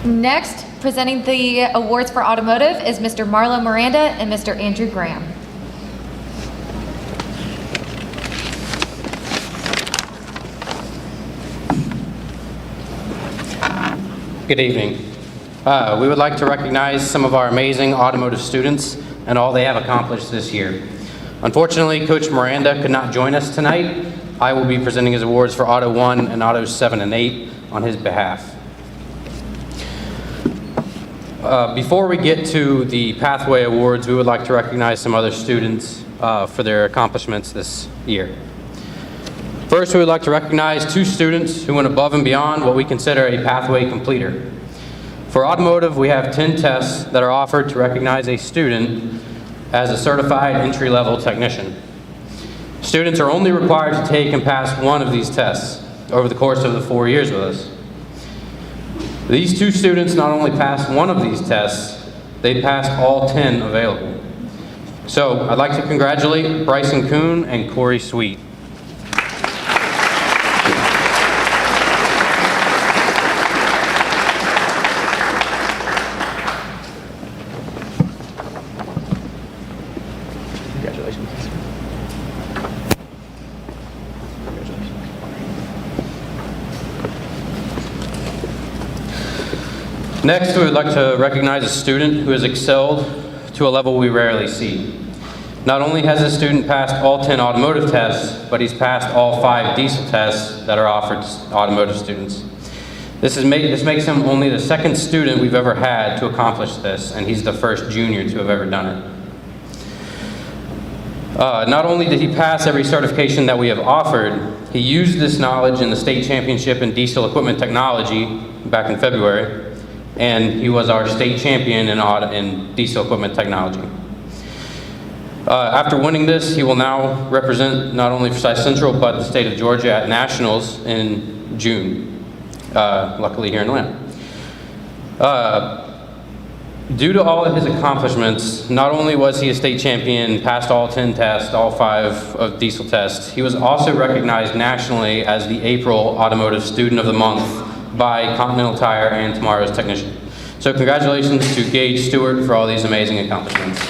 Next, presenting the awards for automotive is Mr. Marlo Miranda and Mr. Andrew Graham. Good evening. We would like to recognize some of our amazing automotive students and all they have accomplished this year. Unfortunately, Coach Miranda could not join us tonight. I will be presenting his awards for Auto 1 and Autos 7 and 8 on his behalf. Before we get to the Pathway Awards, we would like to recognize some other students for their accomplishments this year. First, we would like to recognize 2 students who went above and beyond what we consider a pathway completer. For automotive, we have 10 tests that are offered to recognize a student as a certified entry-level technician. Students are only required to take and pass one of these tests over the course of the 4 years with us. These 2 students not only passed one of these tests, they passed all 10 available. So I'd like to congratulate Bryson Kuhn and Corey Sweet. Next, we would like to recognize a student who has excelled to a level we rarely see. Not only has this student passed all 10 automotive tests, but he's passed all 5 diesel tests that are offered to automotive students. This makes him only the second student we've ever had to accomplish this, and he's the first junior to have ever done it. Not only did he pass every certification that we have offered, he used this knowledge in the state championship in diesel equipment technology back in February, and he was our state champion in diesel equipment technology. After winning this, he will now represent not only Forsyth Central, but the state of Georgia at nationals in June, luckily here in Atlanta. Due to all of his accomplishments, not only was he a state champion, passed all 10 tests, all 5 of diesel tests, he was also recognized nationally as the April Automotive Student of the Month by Continental Tire and Tomorrow's Technician. So congratulations to Gage Stewart for all these amazing accomplishments.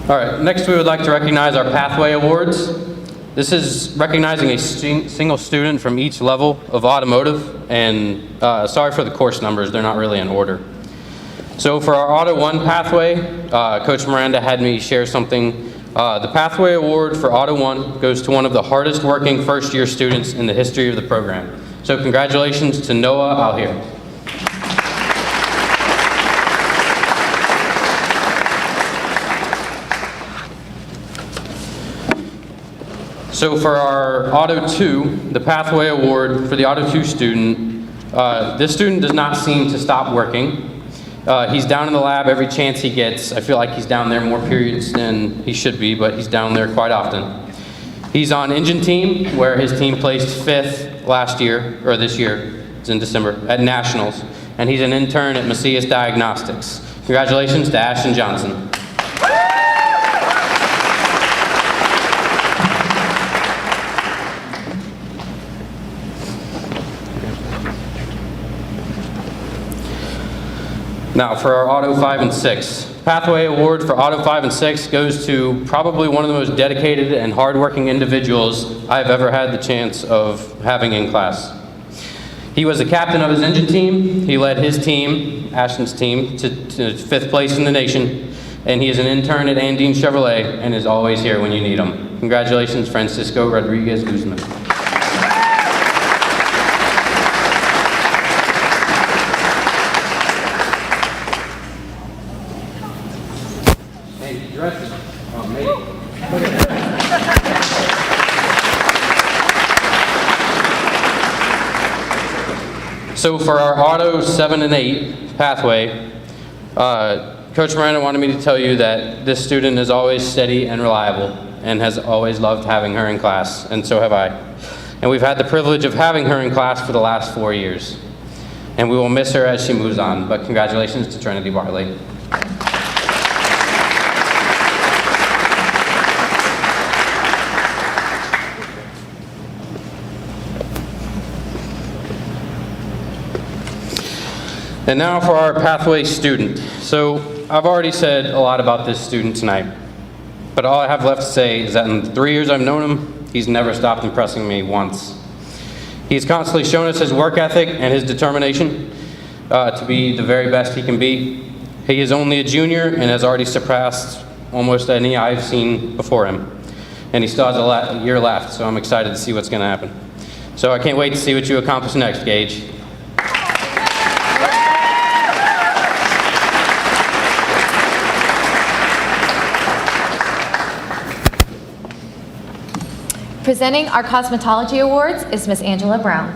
All right, next we would like to recognize our Pathway Awards. This is recognizing a single student from each level of automotive, and sorry for the course numbers, they're not really in order. So for our Auto 1 Pathway, Coach Miranda had me share something. The Pathway Award for Auto 1 goes to one of the hardest working first-year students in the history of the program. So congratulations to Noah Alhier. So for our Auto 2, the Pathway Award for the Auto 2 student, this student does not seem to stop working. He's down in the lab every chance he gets. I feel like he's down there more periods than he should be, but he's down there quite often. He's on engine team, where his team placed 5th last year, or this year, it's in December, at Nationals. And he's an intern at Macias Diagnostics. Congratulations to Ashton Johnson. Now for our Auto 5 and 6. Pathway Award for Auto 5 and 6 goes to probably one of the most dedicated and hardworking individuals I've ever had the chance of having in class. He was the captain of his engine team. He led his team, Ashton's team, to 5th place in the nation. And he is an intern at Andine Chevrolet and is always here when you need him. Congratulations, Francisco Rodriguez Guzman. So for our Auto 7 and 8 Pathway, Coach Miranda wanted me to tell you that this student is always steady and reliable and has always loved having her in class, and so have I. And we've had the privilege of having her in class for the last 4 years. And we will miss her as she moves on, but congratulations to Trinity Bartley. And now for our Pathway student. So I've already said a lot about this student tonight, but all I have left to say is that in the 3 years I've known him, he's never stopped impressing me once. He's constantly shown us his work ethic and his determination to be the very best he can be. He is only a junior and has already surpassed almost any I've seen before him. And he still has a year left, so I'm excited to see what's going to happen. So I can't wait to see what you accomplish next, Gage. Presenting our cosmetology awards is Miss Angela Brown.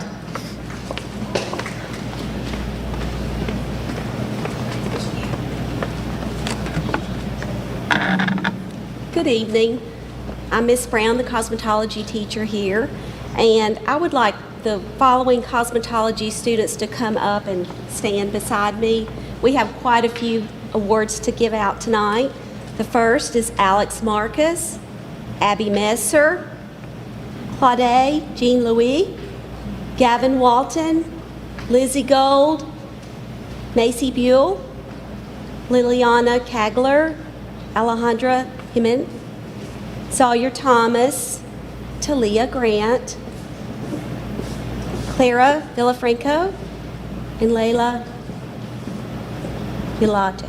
Good evening. I'm Miss Brown, the cosmetology teacher here, and I would like the following cosmetology students to come up and stand beside me. We have quite a few awards to give out tonight. The first is Alex Marcus, Abby Messer, Claude Jean-Louis, Gavin Walton, Lizzie Gold, Macy Buell, Liliana Kagler, Alejandra Jimenez, Sawyer Thomas, Talia Grant, Clara Villafranco, and Layla Vilate.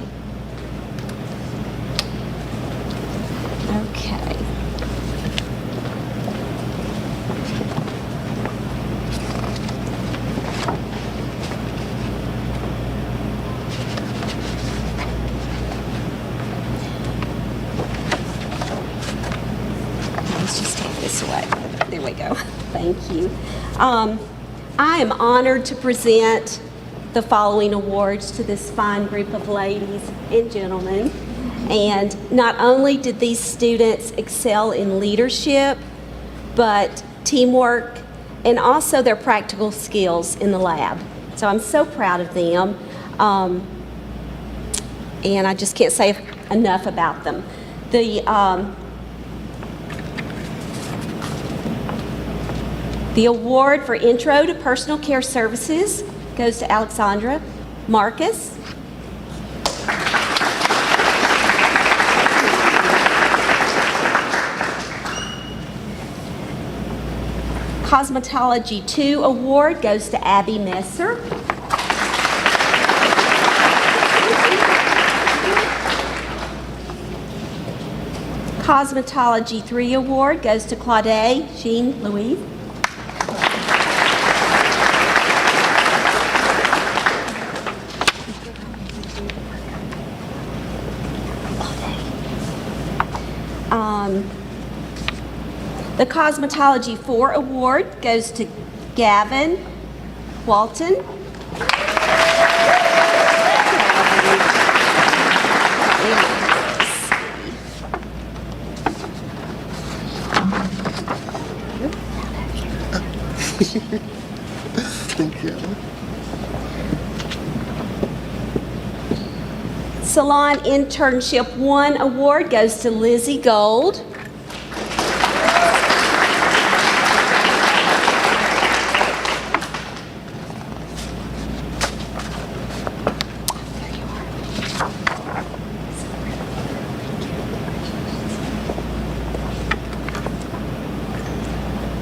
Okay. Let's just take this away. There we go. Thank you. I am honored to present the following awards to this fine group of ladies and gentlemen. And not only did these students excel in leadership, but teamwork and also their practical skills in the lab. So I'm so proud of them. And I just can't say enough about them. The award for Intro to Personal Care Services goes to Alexandra Marcus. Cosmetology 2 award goes to Abby Messer. Cosmetology 3 award goes to Claude Jean Louise. The Cosmetology 4 award goes to Gavin Walton. Thank you. Salon Internship 1 award goes to Lizzie Gold.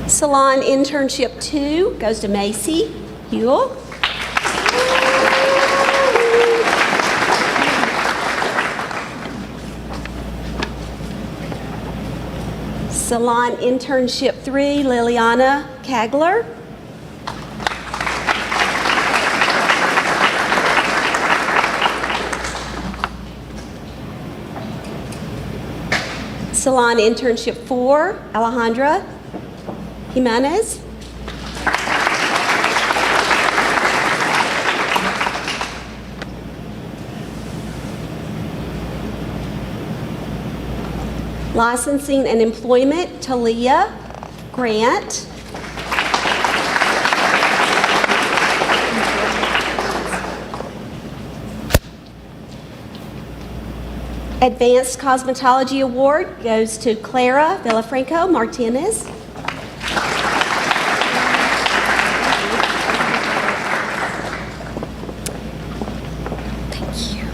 Salon Internship 2 goes to Macy Huell. Salon Internship 3, Liliana Kagler. Salon Internship 4, Alejandra Jimenez. Licensing and Employment, Talia Grant. Advanced Cosmetology Award goes to Clara Villafranco Martinez. Thank you.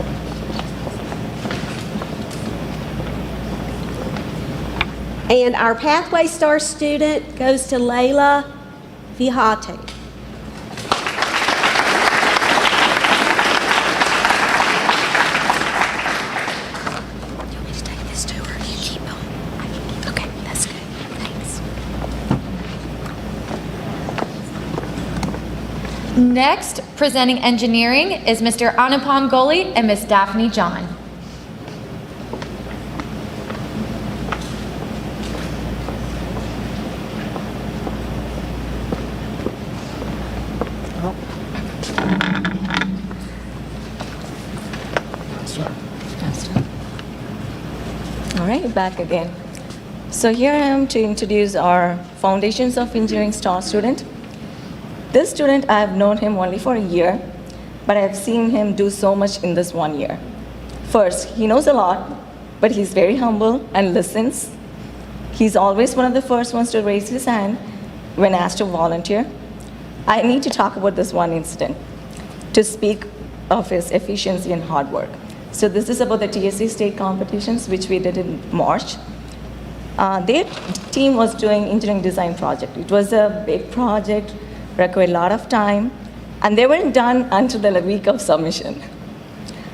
And our Pathway Star student goes to Layla Vihate. Next, presenting engineering is Mr. Anupam Goli and Ms. Daphne John. All right, back again. So here I am to introduce our Foundations of Engineering STAR student. This student, I have known him only for a year, but I have seen him do so much in this 1 year. First, he knows a lot, but he's very humble and listens. He's always one of the first ones to raise his hand when asked to volunteer. I need to talk about this one incident to speak of his efficiency and hard work. So this is about the TSC state competitions, which we did in March. Their team was doing engineering design project. It was a big project, required a lot of time, and they weren't done until the week of submission.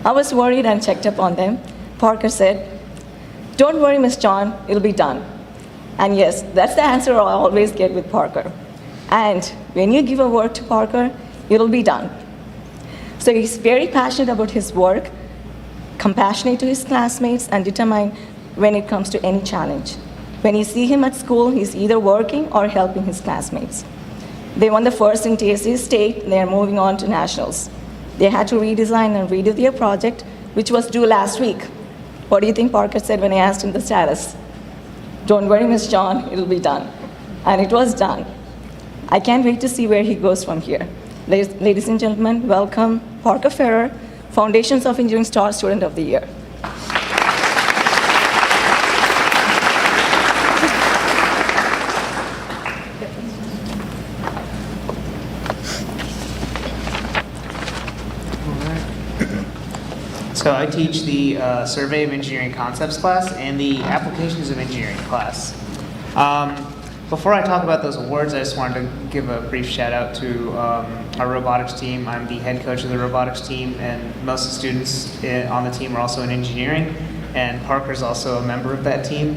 I was worried and checked up on them. Parker said, "Don't worry, Miss John, it'll be done." And yes, that's the answer I always get with Parker. And when you give a work to Parker, it'll be done. So he's very passionate about his work, compassionate to his classmates, and determined when it comes to any challenge. When you see him at school, he's either working or helping his classmates. They won the first in TSC state, and they're moving on to nationals. They had to redesign and redo their project, which was due last week. What do you think Parker said when I asked him the status? "Don't worry, Miss John, it'll be done." And it was done. I can't wait to see where he goes from here. Ladies and gentlemen, welcome Parker Ferrer, Foundations of Engineering Star Student of the Year. So I teach the Survey of Engineering Concepts class and the Applications of Engineering class. Before I talk about those awards, I just wanted to give a brief shout out to our robotics team. I'm the head coach of the robotics team, and most of the students on the team are also in engineering, and Parker's also a member of that team.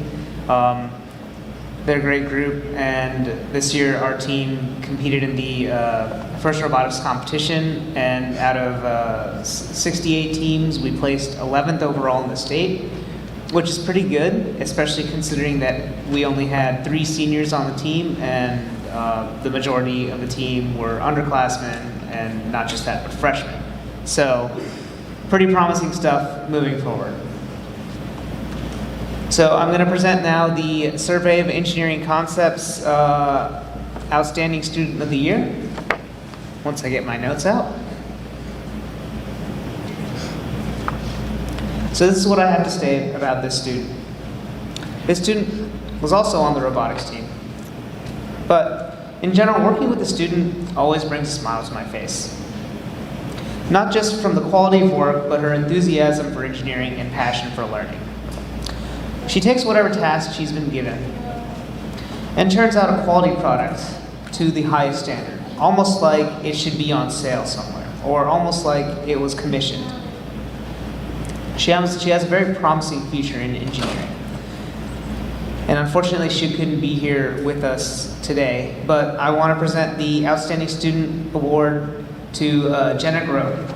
They're a great group, and this year our team competed in the first robotics competition, and out of 68 teams, we placed 11th overall in the state, which is pretty good, especially considering that we only had 3 seniors on the team, and the majority of the team were underclassmen, and not just that, but freshmen. So, pretty promising stuff moving forward. So I'm going to present now the Survey of Engineering Concepts Outstanding Student of the Year, once I get my notes out. So this is what I have to say about this student. This student was also on the robotics team. But in general, working with the student always brings a smile to my face. Not just from the quality of work, but her enthusiasm for engineering and passion for learning. She takes whatever task she's been given and turns out a quality product to the highest standard, almost like it should be on sale somewhere, or almost like it was commissioned. She has a very promising future in engineering. And unfortunately, she couldn't be here with us today, but I want to present the Outstanding Student Award to Jenna Grove.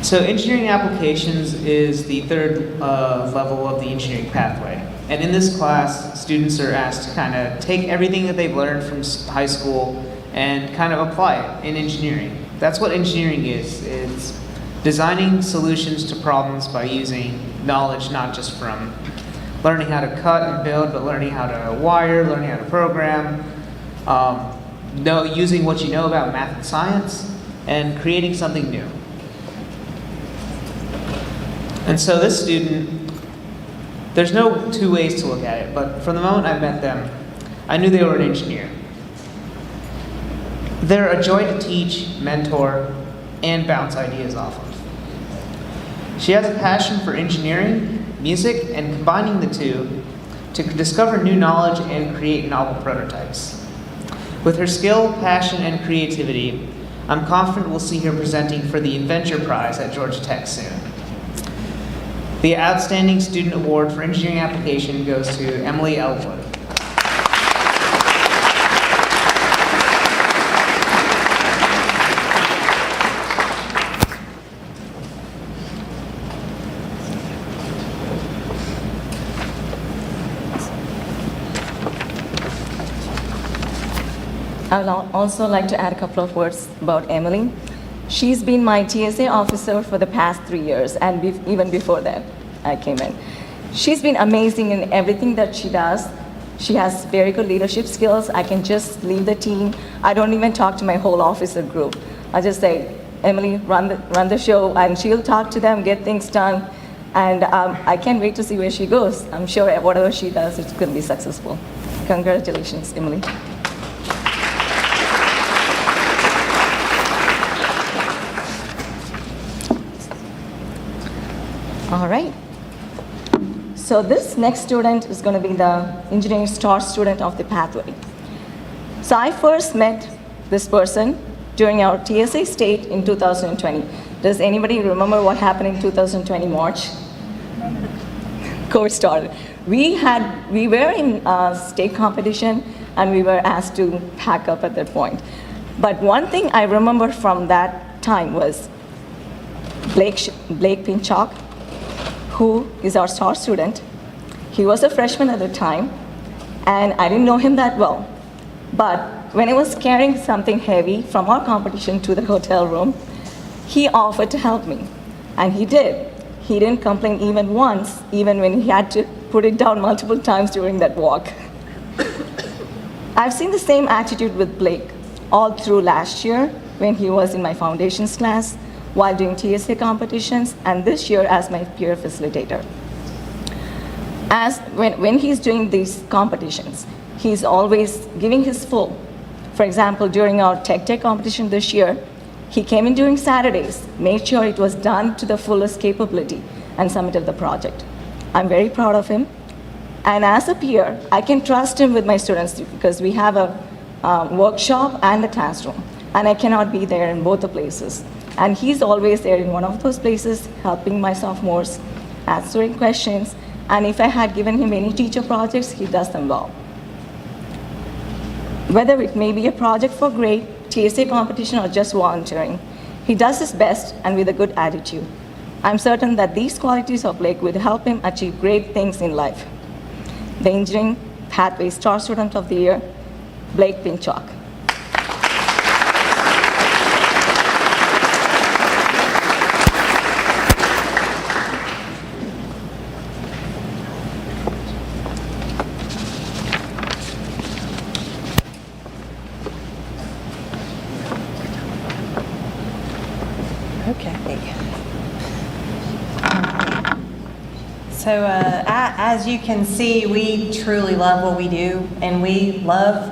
So engineering applications is the third level of the engineering pathway. And in this class, students are asked to kind of take everything that they've learned from high school and kind of apply it in engineering. That's what engineering is. It's designing solutions to problems by using knowledge not just from learning how to cut and build, but learning how to wire, learning how to program, using what you know about math and science, and creating something new. And so this student, there's no two ways to look at it, but from the moment I met them, I knew they were an engineer. They're a joy to teach, mentor, and bounce ideas off of. She has a passion for engineering, music, and combining the two to discover new knowledge and create novel prototypes. With her skill, passion, and creativity, I'm confident we'll see her presenting for the Adventure Prize at Georgia Tech soon. The Outstanding Student Award for Engineering Application goes to Emily Elwood. I would also like to add a couple of words about Emily. She's been my TSA officer for the past 3 years, and even before that, I came in. She's been amazing in everything that she does. She has very good leadership skills. I can just leave the team. I don't even talk to my whole officer group. I just say, Emily, run the show, and she'll talk to them, get things done, and I can't wait to see where she goes. I'm sure whatever she does, it's going to be successful. Congratulations, Emily. All right. So this next student is going to be the engineering star student of the pathway. So I first met this person during our TSA state in 2020. Does anybody remember what happened in 2020 March? COVID started. We were in state competition and we were asked to pack up at that point. But one thing I remember from that time was Blake Pinchak, who is our star student. He was a freshman at the time, and I didn't know him that well. But when I was carrying something heavy from our competition to the hotel room, he offered to help me, and he did. He didn't complain even once, even when he had to put it down multiple times during that walk. I've seen the same attitude with Blake all through last year when he was in my foundations class, while doing TSA competitions, and this year as my peer facilitator. When he's doing these competitions, he's always giving his full. For example, during our Tech competition this year, he came in during Saturdays, made sure it was done to the fullest capability, and submitted the project. I'm very proud of him. And as a peer, I can trust him with my students because we have a workshop and a classroom, and I cannot be there in both the places. And he's always there in one of those places, helping my sophomores, answering questions, and if I had given him any teacher projects, he does them well. Whether it may be a project for grade, TSA competition, or just volunteering, he does his best and with a good attitude. I'm certain that these qualities of Blake would help him achieve great things in life. The Engineering Pathway Star Student of the Year, Blake Pinchak. So as you can see, we truly love what we do, and we love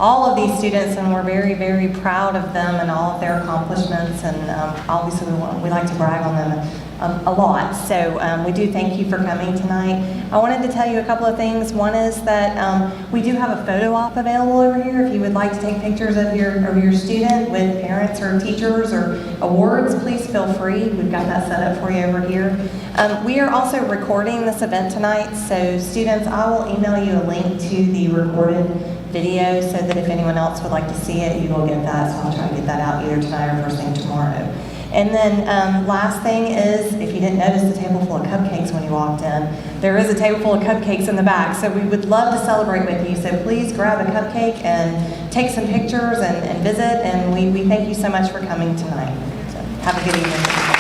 all of these students, and we're very, very proud of them and all of their accomplishments, and obviously we like to brag on them a lot. So we do thank you for coming tonight. I wanted to tell you a couple of things. One is that we do have a photo op available over here if you would like to take pictures of your student with parents or teachers or awards. Please feel free. We've got that set up for you over here. We are also recording this event tonight, so students, I will email you a link to the recorded video so that if anyone else would like to see it, you will get that. So I'll try to get that out either tonight or first thing tomorrow. And then last thing is, if you didn't notice the table full of cupcakes when you walked in, there is a table full of cupcakes in the back. So we would love to celebrate with you. So please grab a cupcake and take some pictures and visit. And we thank you so much for coming tonight. So have a good evening.